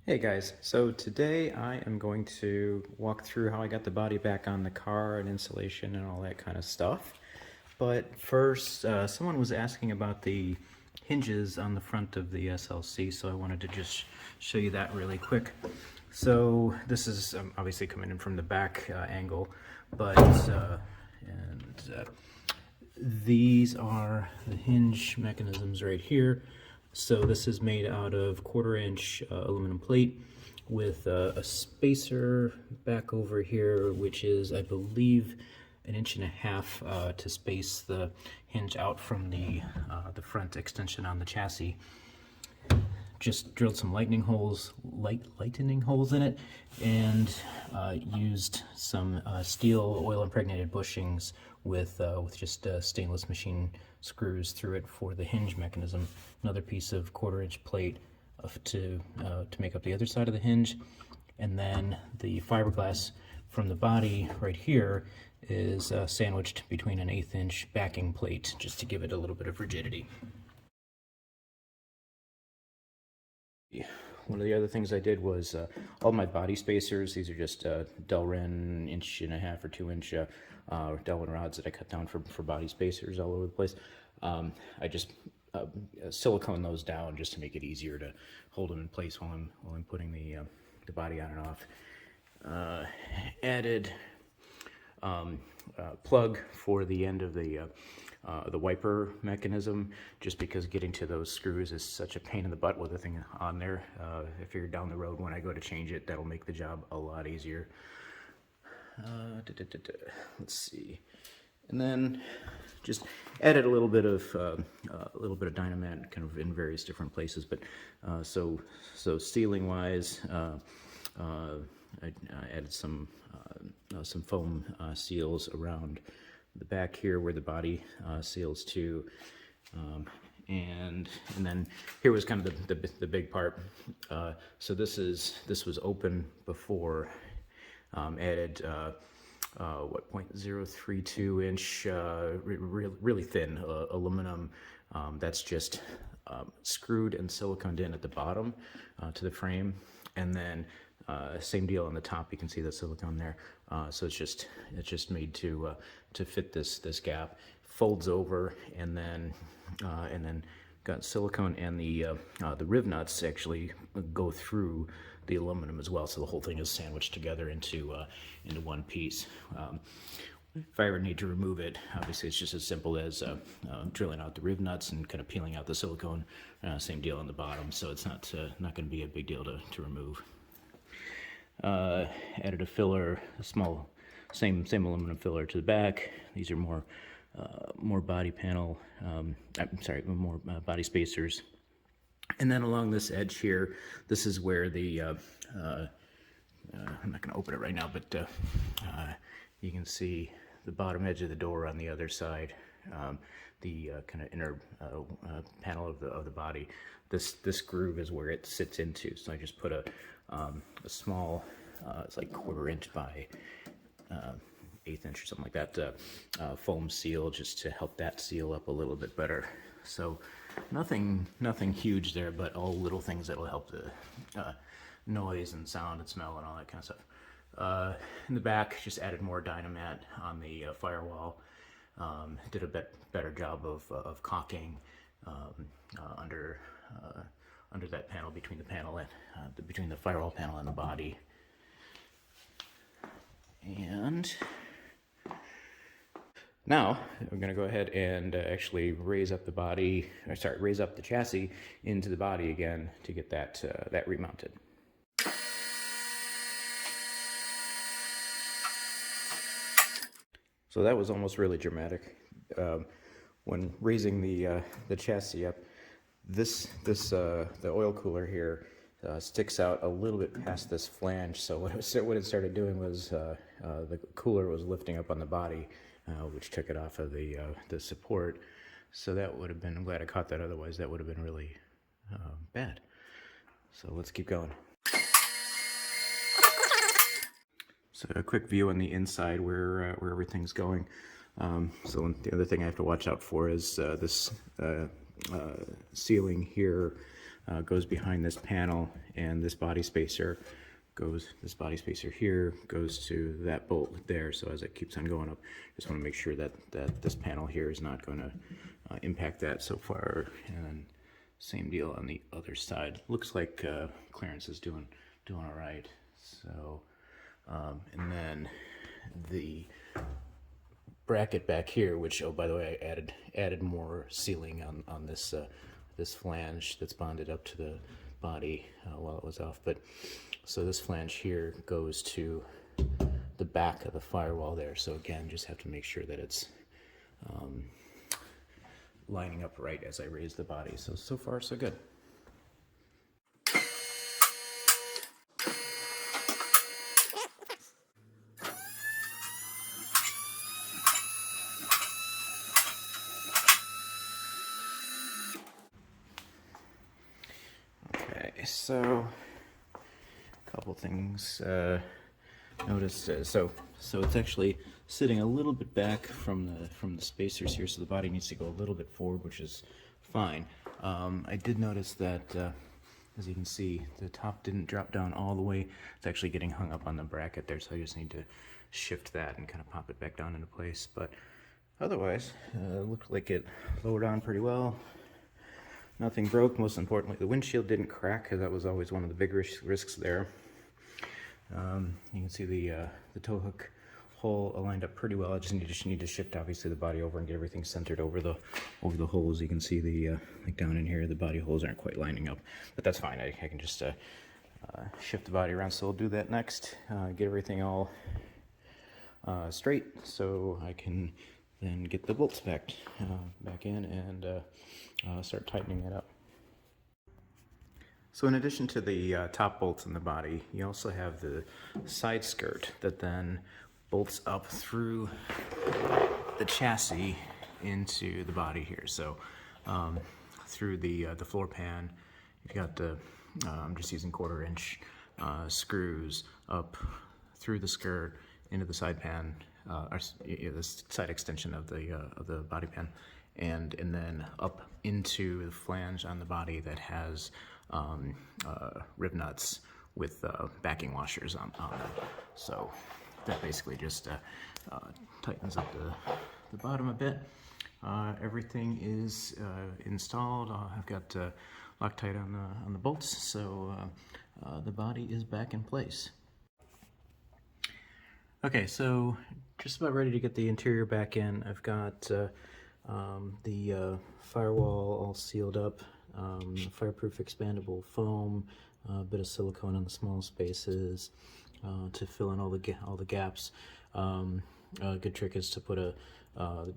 Hey guys, so today I am going to walk through how I got the body back on the car and insulation and all that kind of stuff. But first, someone was asking about the hinges on the front of the SLC, so I wanted to just show you that really quick. So this is obviously coming in from the back angle, but these are the hinge mechanisms right here. So this is made out of 1/4-inch aluminum plate with a spacer back over here, which is, I believe, 1.5 inches to space the hinge out from the front extension on the chassis. Just drilled some lightning holes in it, and used some steel oil impregnated bushings with just stainless machine screws through it for the hinge mechanism. Another piece of 1/4-inch plate to make up the other side of the hinge, and then the fiberglass from the body right here is sandwiched between an 1/8 inch backing plate just to give it a little bit of rigidity. One of the other things I did was all my body spacers. These are just Delrin 1.5 or 2-inch Delrin rods that I cut down for body spacers all over the place. I just silicone those down just to make it easier to hold them in place while I'm putting the body on and off. Added plug for the end of the wiper mechanism, just because getting to those screws is such a pain in the butt with the thing on there. I figured down the road when I go to change it, that'll make the job a lot easier. Let's see, and then just added a little bit of Dynamat kind of in various different places. But so sealing wise, I added some foam seals around the back here where the body seals to, and then here was kind of the big part. So this was open before. Added 0.032 inch really thin aluminum that's just screwed and siliconed in at the bottom to the frame, and then same deal on the top. You can see the silicone there. So it's just made to fit this gap. Folds over, and then got silicone, and the riv nuts actually go through the aluminum as well. So the whole thing is sandwiched together into one piece. If I ever need to remove it, obviously it's just as simple as drilling out the riv nuts and kind of peeling out the silicone. Same deal on the bottom, so it's not going to be a big deal to remove. Added a filler, a small, same aluminum filler to the back. These are more body panel, more body spacers. And then along this edge here, this is where the, I'm not going to open it right now, but you can see the bottom edge of the door on the other side, the kind of inner panel of the body. This groove is where it sits into. So I just put a small, it's like 1/4 inch by 1/8 inch or something like that, foam seal, just to help that seal up a little bit better. So nothing huge there, but all little things that will help the noise and sound and smell and all that kind of stuff. In the back, just added more Dynamat on the firewall. Did a better job of caulking under that panel, between the panel and between the firewall panel and the body. And now we're going to go ahead and actually raise up the chassis into the body again to get that remounted. So that was almost really dramatic. When raising the chassis up, the oil cooler here sticks out a little bit past this flange. So what it started doing was the cooler was lifting up on the body, which took it off of the support. So that would have been, I'm glad I caught that, otherwise that would have been really bad. So let's keep going. So a quick view on the inside where everything's going. So the other thing I have to watch out for is this ceiling here. goes behind this panel, and this body spacer here goes to that bolt there. So as it keeps on going up, just want to make sure that this panel here is not going to impact that so far. And then same deal on the other side. Looks like clearance is doing all right. So and then the bracket back here, which, oh, by the way, I added more sealing on this this flange that's bonded up to the body while it was off. But so this flange here goes to the back of the firewall there. So again, just have to make sure that it's lining up right as I raise the body. So far so good. So, a couple things noticed. So it's actually sitting a little bit back from the spacers here, so the body needs to go a little bit forward, which is fine. I did notice that, as you can see, the top didn't drop down all the way. It's actually getting hung up on the bracket there, so I just need to shift that and kind of pop it back down into place. But otherwise, it looked like it lowered on pretty well. Nothing broke. Most importantly, the windshield didn't crack, because that was always one of the big risks there. You can see the tow hook hole lined up pretty well. I just need to shift, obviously, the body over and get everything centered over the holes. You can see the like down in here, the body holes aren't quite lining up, but that's fine. I can just shift the body around. So we'll do that next. Get everything all straight, so I can then get the bolts back in and start tightening it up. So in addition to the top bolts in the body, you also have the side skirt that then bolts up through the chassis into the body here. So through the floor pan, you've got the I'm just using 1/4 inch screws up through the skirt into the side pan, or the side extension of the body pan, and then up into the flange on the body that has rib nuts with backing washers on them. So that basically just tightens up the bottom a bit. Everything is installed. I've got Loctite on the bolts, so the body is back in place. Okay, so just about ready to get the interior back in. I've got the firewall all sealed up, fireproof expandable foam, a bit of silicone in the small spaces to fill in all the gaps. A good trick is to put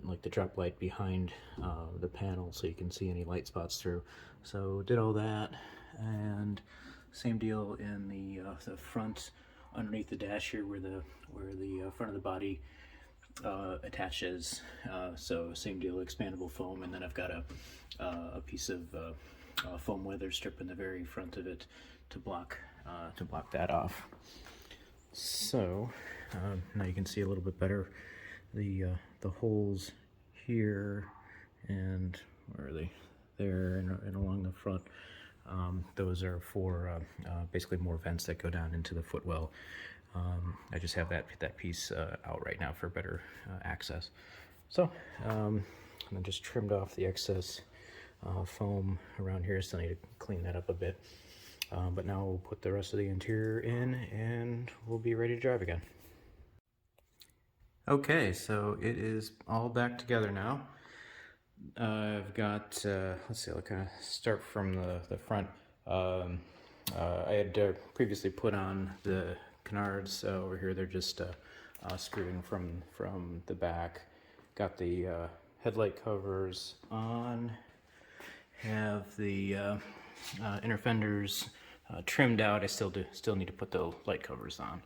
like the drop light behind the panel so you can see any light spots through. So did all that, and same deal in the front, underneath the dash here where the front of the body attaches. So same deal, expandable foam, and then I've got a piece of foam weather strip in the very front of it to block that off. So now you can see a little bit better the holes here, and where are they? There and along the front. Those are for basically more vents that go down into the footwell. I just have that piece out right now for better access. So and then just trimmed off the excess foam around here. Still need to clean that up a bit. But now we'll put the rest of the interior in and we'll be ready to drive again. Okay, so it is all back together now. I've got, let's see, I'll kind of start from the front. I had previously put on the canards over here. They're just screwed in from the back. Got the headlight covers on. Have the inner fenders trimmed out. I still need to put the light covers on.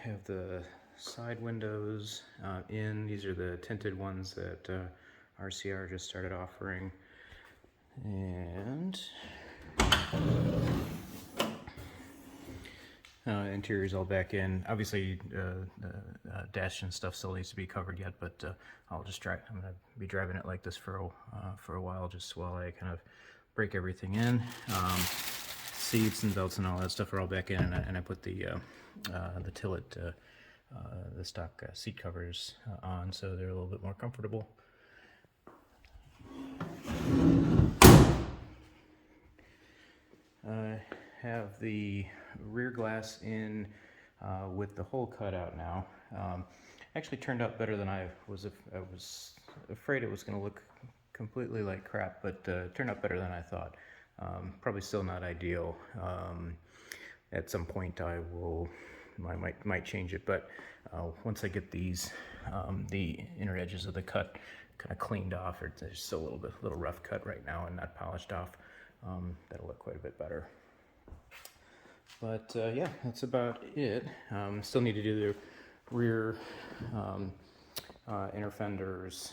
Have the side windows in. These are the tinted ones that RCR just started offering. And Interior's all back in. Obviously, dash and stuff still needs to be covered yet, but I'm gonna be driving it like this for a while, just while I kind of break everything in. Seats and belts and all that stuff are all back in, and I put the Tillet, the stock seat covers on, so they're a little bit more comfortable. I have the rear glass in with the hole cut out now. Actually turned out better than I was afraid it was going to look completely like crap, but turned out better than I thought. Probably still not ideal. At some point I might change it, but once I get these the inner edges of the cut kind of cleaned off, or there's still a little rough cut right now and not polished off, that'll look quite a bit better. But yeah, that's about it. Still need to do the rear inner fenders.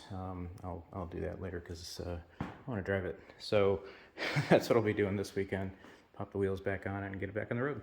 I'll do that later because I want to drive it. So that's what I'll be doing this weekend. Pop the wheels back on and get it back on the road.